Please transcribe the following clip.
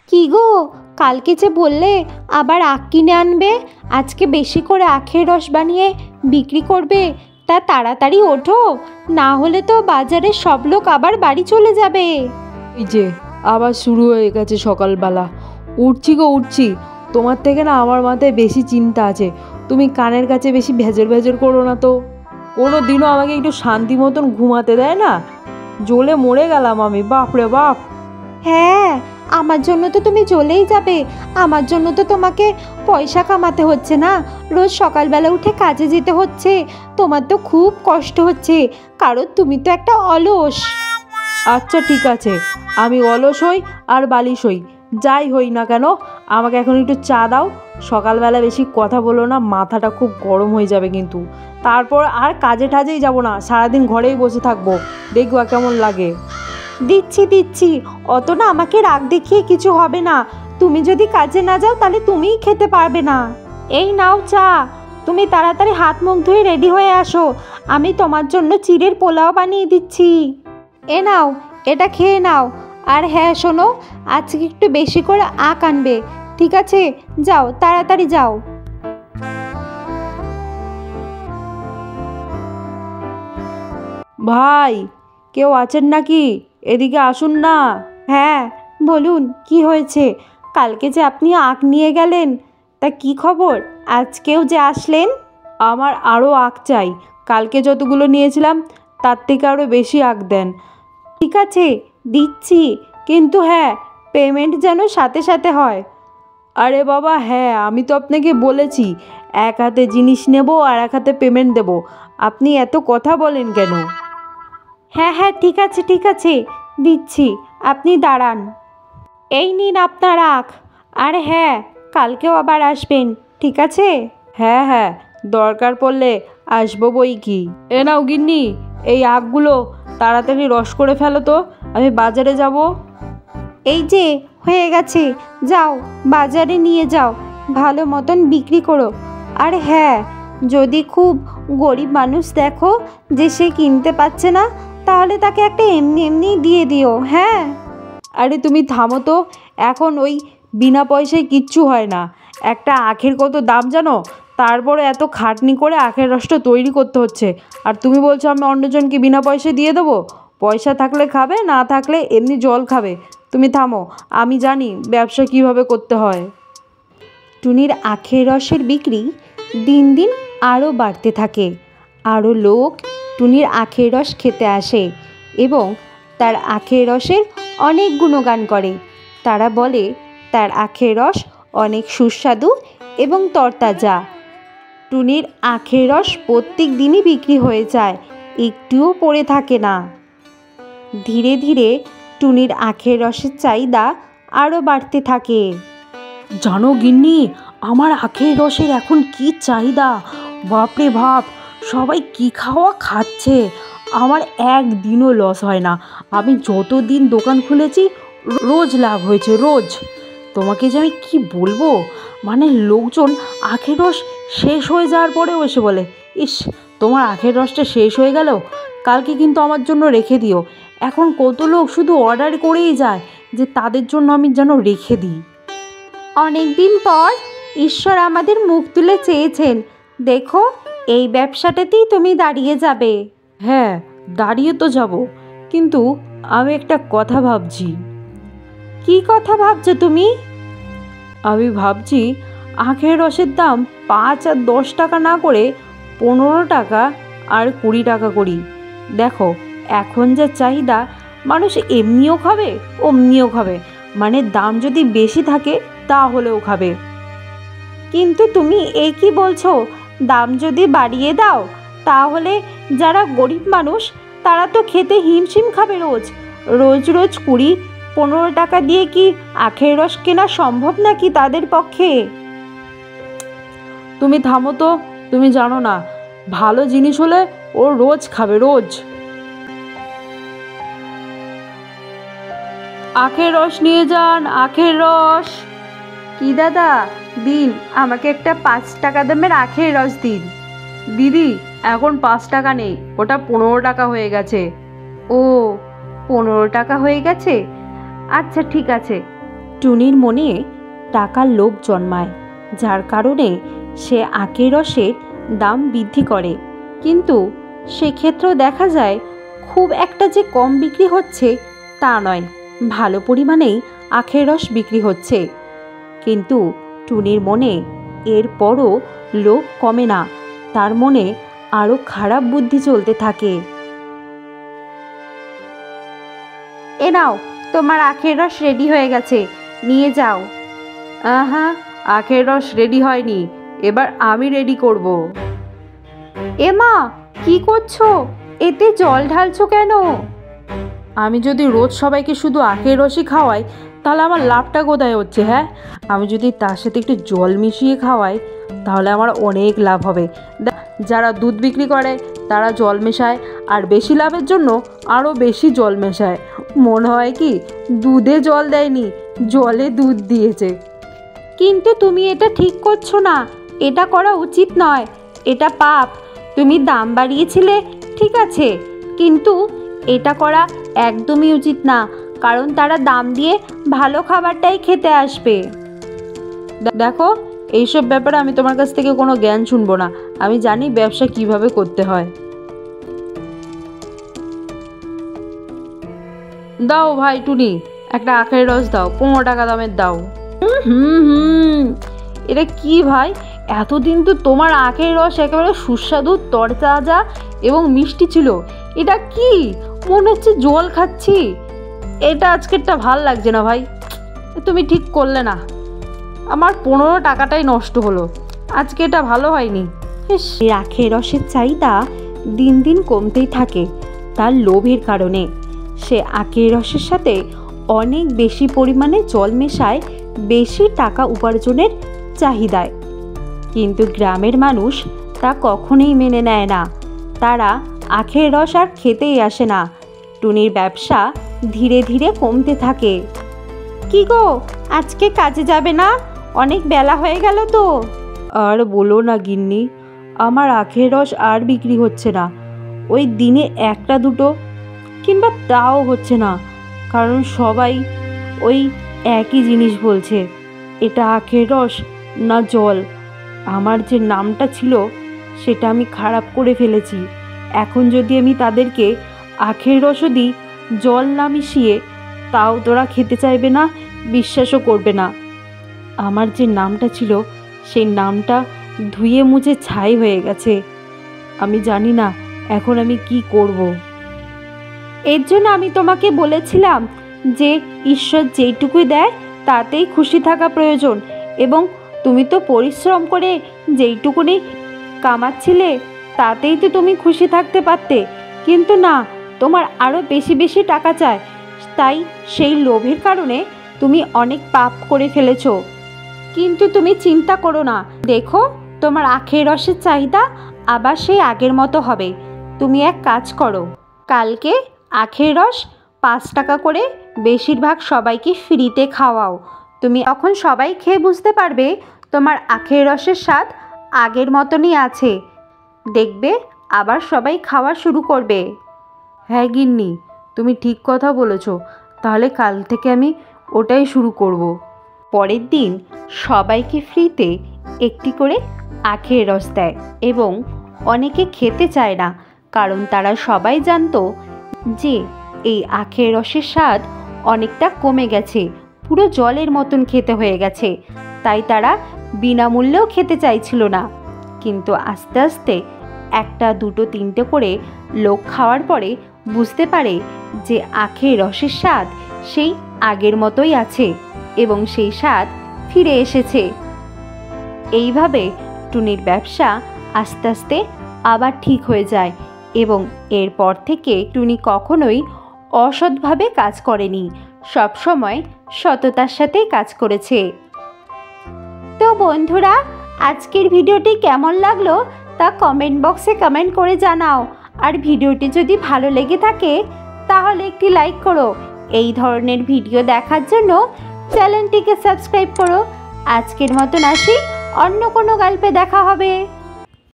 কি গো, কালকে যে বললে আবার আখ কিনে আনবে, আজকে বেশি করে আখের রস বানিয়ে বিক্রি করবে, তা তাড়াতাড়ি ওঠো, না হলে তো বাজারের সব লোক আবার বাড়ি চলে যাবে। এই যে আবার শুরু হয়ে গেছে সকালবেলা। উঠছি গো উঠছি, তোমার থেকে না আমার মাথায় বেশি চিন্তা আছে। তুমি কানের কাছে বেশি ভেজর ভেজর করো না তো। কোনো দিনও আমাকে একটু শান্তি মতন ঘুমাতে দেয় না। জ্বলে মরে গেলাম আমি, বাপরে বাপ। হ্যাঁ, আমার জন্য তো তুমি চলেই যাবে, আমার জন্য তো তোমাকে পয়সা কামাতে হচ্ছে না, রোজ সকালবেলা উঠে কাজে যেতে হচ্ছে, তোমার তো খুব কষ্ট হচ্ছে, কারণ তুমি তো একটা অলস। আচ্ছা ঠিক আছে, আমি অলস হই আর বালিশ হই, যাই হই না কেন, আমাকে এখন একটু চা দাও। সকালবেলা বেশি কথা বলো না, মাথাটা খুব গরম হয়ে যাবে কিন্তু। তারপর আর কাজে টাজেই যাব না, সারাদিন ঘরেই বসে থাকবো, দেখবা কেমন লাগে। দিচ্ছি দিচ্ছি, অত না আমাকে রাগ দেখিয়ে কিছু হবে না, তুমি যদি কাজে না যাও তাহলে তুমিই খেতে পারবে না। এই নাও চা, তুমি তাড়াতাড়ি হাত মুখ ধুয়ে রেডি হয়ে আসো, আমি তোমার জন্য চিড়ের পোলাও বানিয়ে দিচ্ছি। এ নাও, এটা খেয়ে নাও। আর হ্যাঁ শোনো, আজকে একটু বেশি করে আখ আনবে, ঠিক আছে? যাও তাড়াতাড়ি যাও। ভাই, কেউ আছেন নাকি? এদিকে আসুন না। হ্যাঁ বলুন, কি হয়েছে? কালকে যে আপনি আখ নিয়ে গেলেন, তা কি খবর, আজকেও যে আসলেন? আমার আরও আখ চাই, কালকে যতগুলো নিয়েছিলাম তার থেকে আরও বেশি আখ দেন। ঠিক আছে দিচ্ছি, কিন্তু হ্যাঁ, পেমেন্ট যেন সাথে সাথে হয়। আরে বাবা হ্যাঁ, আমি তো আপনাকে বলেছি এক হাতে জিনিস নেব আর এক হাতে পেমেন্ট দেব, আপনি এত কথা বলেন কেন? হ্যাঁ হ্যাঁ ঠিক আছে ঠিক আছে, দিচ্ছি, আপনি দাঁড়ান। এই নিন আপনার আখ, আর হ্যাঁ, কালকেও আবার আসবেন, ঠিক আছে? হ্যাঁ হ্যাঁ, দরকার পড়লে আসবো বই কি। এ নাও গিন্নি, এই আখগুলো তাড়াতাড়ি রস করে ফেলো তো, আমি বাজারে যাব। এই যে হয়ে গেছে, যাও বাজারে নিয়ে যাও, ভালো মতন বিক্রি করো। আর হ্যাঁ, যদি খুব গরিব মানুষ দেখো যে সে কিনতে পারছে না, তাহলে তাকে একটা এমনি এমনি দিয়ে দিও, হ্যাঁ? আরে তুমি থামো তো, এখন ওই বিনা পয়সায় কিচ্ছু হয় না। একটা আখের কত দাম জানো? তারপরে এত খাটনি করে আখের রসটা তৈরি করতে হচ্ছে, আর তুমি বলছো আমি অন্যজনকে বিনা পয়সায় দিয়ে দেবো? পয়সা থাকলে খাবে, না থাকলে এমনি জল খাবে। তুমি থামো, আমি জানি ব্যবসা কিভাবে করতে হয়। টুনির আখের রসের বিক্রি দিন দিন আরও বাড়তে থাকে, আরও লোক টুনির আখের রস খেতে আসে এবং তার আখের রসের অনেক গুণগান করে। তারা বলে তার আখের রস অনেক সুস্বাদু এবং তরতাজা। টুনির আখের রস প্রত্যেক দিনই বিক্রি হয়ে যায়, একটুও পড়ে থাকে না। ধীরে ধীরে টুনির আখের রসের চাহিদা আরও বাড়তে থাকে। জানো গিন্নি, আমার আখের রসের এখন কি চাহিদা, বাপরে বাপ, সবাই কি খাওয়া খাচ্ছে, আমার একদিনও লস হয় না। আমি যতদিন দোকান খুলেছি রোজ লাভ হয়েছে, রোজ। তোমাকে যে আমি কি বলবো, মানে লোকজন আখের রস শেষ হয়ে যাওয়ার পরেও এসে বলে, ইস তোমার আখের রসটা শেষ হয়ে গেল, কালকে কিন্তু আমার জন্য রেখে দিও। এখন কত লোক শুধু অর্ডার করেই যায় যে তাদের জন্য আমি যেন রেখে দিই। অনেক দিন পর ঈশ্বর আমাদের মুখ তুলে চেয়েছেন, দেখো এই ব্যবসাটাতেই তুমি দাঁড়িয়ে যাবে। হ্যাঁ, দাঁড়িয়ে তো যাব, কিন্তু আমি একটা কথা ভাবছি। কি কথা ভাবছো তুমি? আমি ভাবছি আখের রসের দাম 5 আর 10 টাকা না করে 15 টাকা আর 20 টাকা করি। দেখো এখন যা চাহিদা, মানুষ এমনিও খাবে অমনিও খাবে, মানে দাম যদি বেশি থাকে তাহলেও খাবে। কিন্তু তুমি এই কি বলছো, দাম যদি বাড়িয়ে দাও তাহলে যারা গরিব মানুষ তারা তো খেতে হিমশিম খাবে, রোজ রোজ রোজ 20-15 টাকা দিয়ে কি আখের রস কেনা সম্ভব নাকি তাদের পক্ষে? তুমি থামো তো, তুমি জানো না, ভালো জিনিস হলে ও রোজ খাবে, রোজ। আখের রস নিয়ে যান, আখের রস। কি দাদা, দিন আমাকে একটা 5 টাকা দামের আখের রস দিন। দিদি এখন 5 টাকা নেই, ওটা 15 টাকা হয়ে গেছে। ও, 15 টাকা হয়ে গেছে, আচ্ছা ঠিক আছে। টুনির মনে টাকার লোভ জন্মায়, যার কারণে সে আখের রসের দাম বৃদ্ধি করে। কিন্তু সেক্ষেত্রেও দেখা যায় খুব একটা যে কম বিক্রি হচ্ছে তা নয়, ভালো পরিমাণেই আখের রস বিক্রি হচ্ছে। কিন্তু টুনির মনে এরপরও লোভ কমে না, তার মনে আরও খারাপ বুদ্ধি চলতে থাকে। এ নাও, তোমার আখের রস রেডি হয়ে গেছে, নিয়ে যাও। আহা, আখের রস রেডি হয়নি, এবার আমি রেডি করব। এ মা, কি করছো? এতে জল ঢালছো কেন? আমি যদি রোজ সবাইকে শুধু আখের রসই খাওয়াই তাহলে আমার লাভটা কোথায় হচ্ছে? হ্যাঁ, আমি যদি তার সাথে একটু জল মিশিয়ে খাওয়াই তাহলে আমার অনেক লাভ হবে। যারা দুধ বিক্রি করে তারা জল মেশায়, আর বেশি লাভের জন্য আরও বেশি জল মেশায়। মনে হয় কি দুধে জল দেয়নি, জলে দুধ দিয়েছে। কিন্তু তুমি এটা ঠিক করছো না, এটা করা উচিত নয়, এটা পাপ। তুমি দাম বাড়িয়েছিলে ঠিক আছে, কিন্তু এটা করা একদমই উচিত না, কারণ তারা দাম দিয়ে ভালো খাবারটাই খেতে আসবে। দেখো, এইসব ব্যাপারে আমি তোমার কাছ থেকে কোনো জ্ঞান শুনবো না, আমি জানি ব্যবসা কিভাবে করতে হয়। দাও ভাই টুনি, একটা আখের রস দাও, 15 টাকা দামের দাও। এটা কি ভাই, এতদিন তো তোমার আখের রস একেবারে সুস্বাদু, তরতাজা এবং মিষ্টি ছিল, এটা কি মনে হচ্ছে জল খাচ্ছি। এটা আজকেরটা ভাল লাগছে না ভাই, তুমি ঠিক করলে না, আমার 15 টাকাটাই নষ্ট হলো, আজকে এটা ভালো হয়নি। আখের রসের চাহিদা দিন দিন কমতেই থাকে তার লোভের কারণে। সে আখের রসের সাথে অনেক বেশি পরিমাণে জল মেশায় বেশি টাকা উপার্জনের চাহিদায়। কিন্তু গ্রামের মানুষ তা কখনোই মেনে নেয় না, তারা আখের রস আর খেতেই আসে না। টুনির ব্যবসা ধীরে ধীরে কমতে থাকে। কি গো, আজকে কাজে যাবে না? অনেক বেলা হয়ে গেল তো। আর বলো না গিন্নি, আমার আখের রস আর বিক্রি হচ্ছে না, ওই দিনে একটা দুটো কিংবা তাও হচ্ছে না, কারণ সবাই ওই একই জিনিস বলছে, এটা আখের রস না জল। আমার যে নামটা ছিল সেটা আমি খারাপ করে ফেলেছি। এখন যদি আমি তাদেরকে আখের রসও দিই জল না মিশিয়ে, তাও তোরা খেতে চাইবে না, বিশ্বাসও করবে না। আমার যে নামটা ছিল সেই নামটা ধুয়ে মুছে ছাই হয়ে গেছে। আমি জানি না এখন আমি কি করব। এর জন্য আমি তোমাকে বলেছিলাম যে ঈশ্বর যেইটুকুই দেয় তাতেই খুশি থাকা প্রয়োজন, এবং তুমি তো পরিশ্রম করে যেইটুকুনি কামাচ্ছিলে তাতেই তো তুমি খুশি থাকতে পারতে। কিন্তু না, তোমার আরও বেশি বেশি টাকা চাই, তাই সেই লোভের কারণে তুমি অনেক পাপ করে ফেলেছো। কিন্তু তুমি চিন্তা করো না, দেখো তোমার আখের রসের চাহিদা আবার সেই আগের মতো হবে। তুমি এক কাজ করো, কালকে আখের রস 5 টাকা করে বেশিরভাগ সবাইকে ফ্রিতে খাওয়াও। তুমি তখন সবাই খেয়ে বুঝতে পারবে তোমার আখের রসের স্বাদ আগের মতনই আছে। দেখবে আবার সবাই খাওয়া শুরু করবে। হ্যাঁ গিন্নি, তুমি ঠিক কথা বলেছ, তাহলে কাল থেকে আমি ওটাই শুরু করব। পরের দিন সবাইকে ফ্রিতে একটি করে আখের রস দেয়, এবং অনেকে খেতে চায় না, কারণ তারা সবাই জানতো যে এই আখের রসের স্বাদ অনেকটা কমে গেছে, পুরো জলের মতন খেতে হয়ে গেছে, তাই তারা বিনামূল্যেও খেতে চাইছিল না। কিন্তু আস্তে আস্তে 1, 2, 3টে করে লোক খাওয়ার পরে বুঝতে পারে যে আখের রসের স্বাদ সেই আগের মতোই আছে এবং সেই স্বাদ ফিরে এসেছে। এইভাবে টুনির ব্যবসা আস্তে আস্তে আবার ঠিক হয়ে যায়, এবং এরপর থেকে টুনি কখনোই অসৎভাবে কাজ করেনি, সবসময় সততার সাথে কাজ করেছে। তো বন্ধুরা, আজকের ভিডিওটি কেমন লাগলো তা কমেন্ট বক্সে কমেন্ট করে জানাও। আর ভিডিওটি যদি ভালো লেগে থাকে তাহলে একটি লাইক করো। এই ধরনের ভিডিও দেখার জন্য চ্যানেলটিকে সাবস্ক্রাইব করো। আজকের মতন আসি, অন্য কোনো গল্পে দেখা হবে।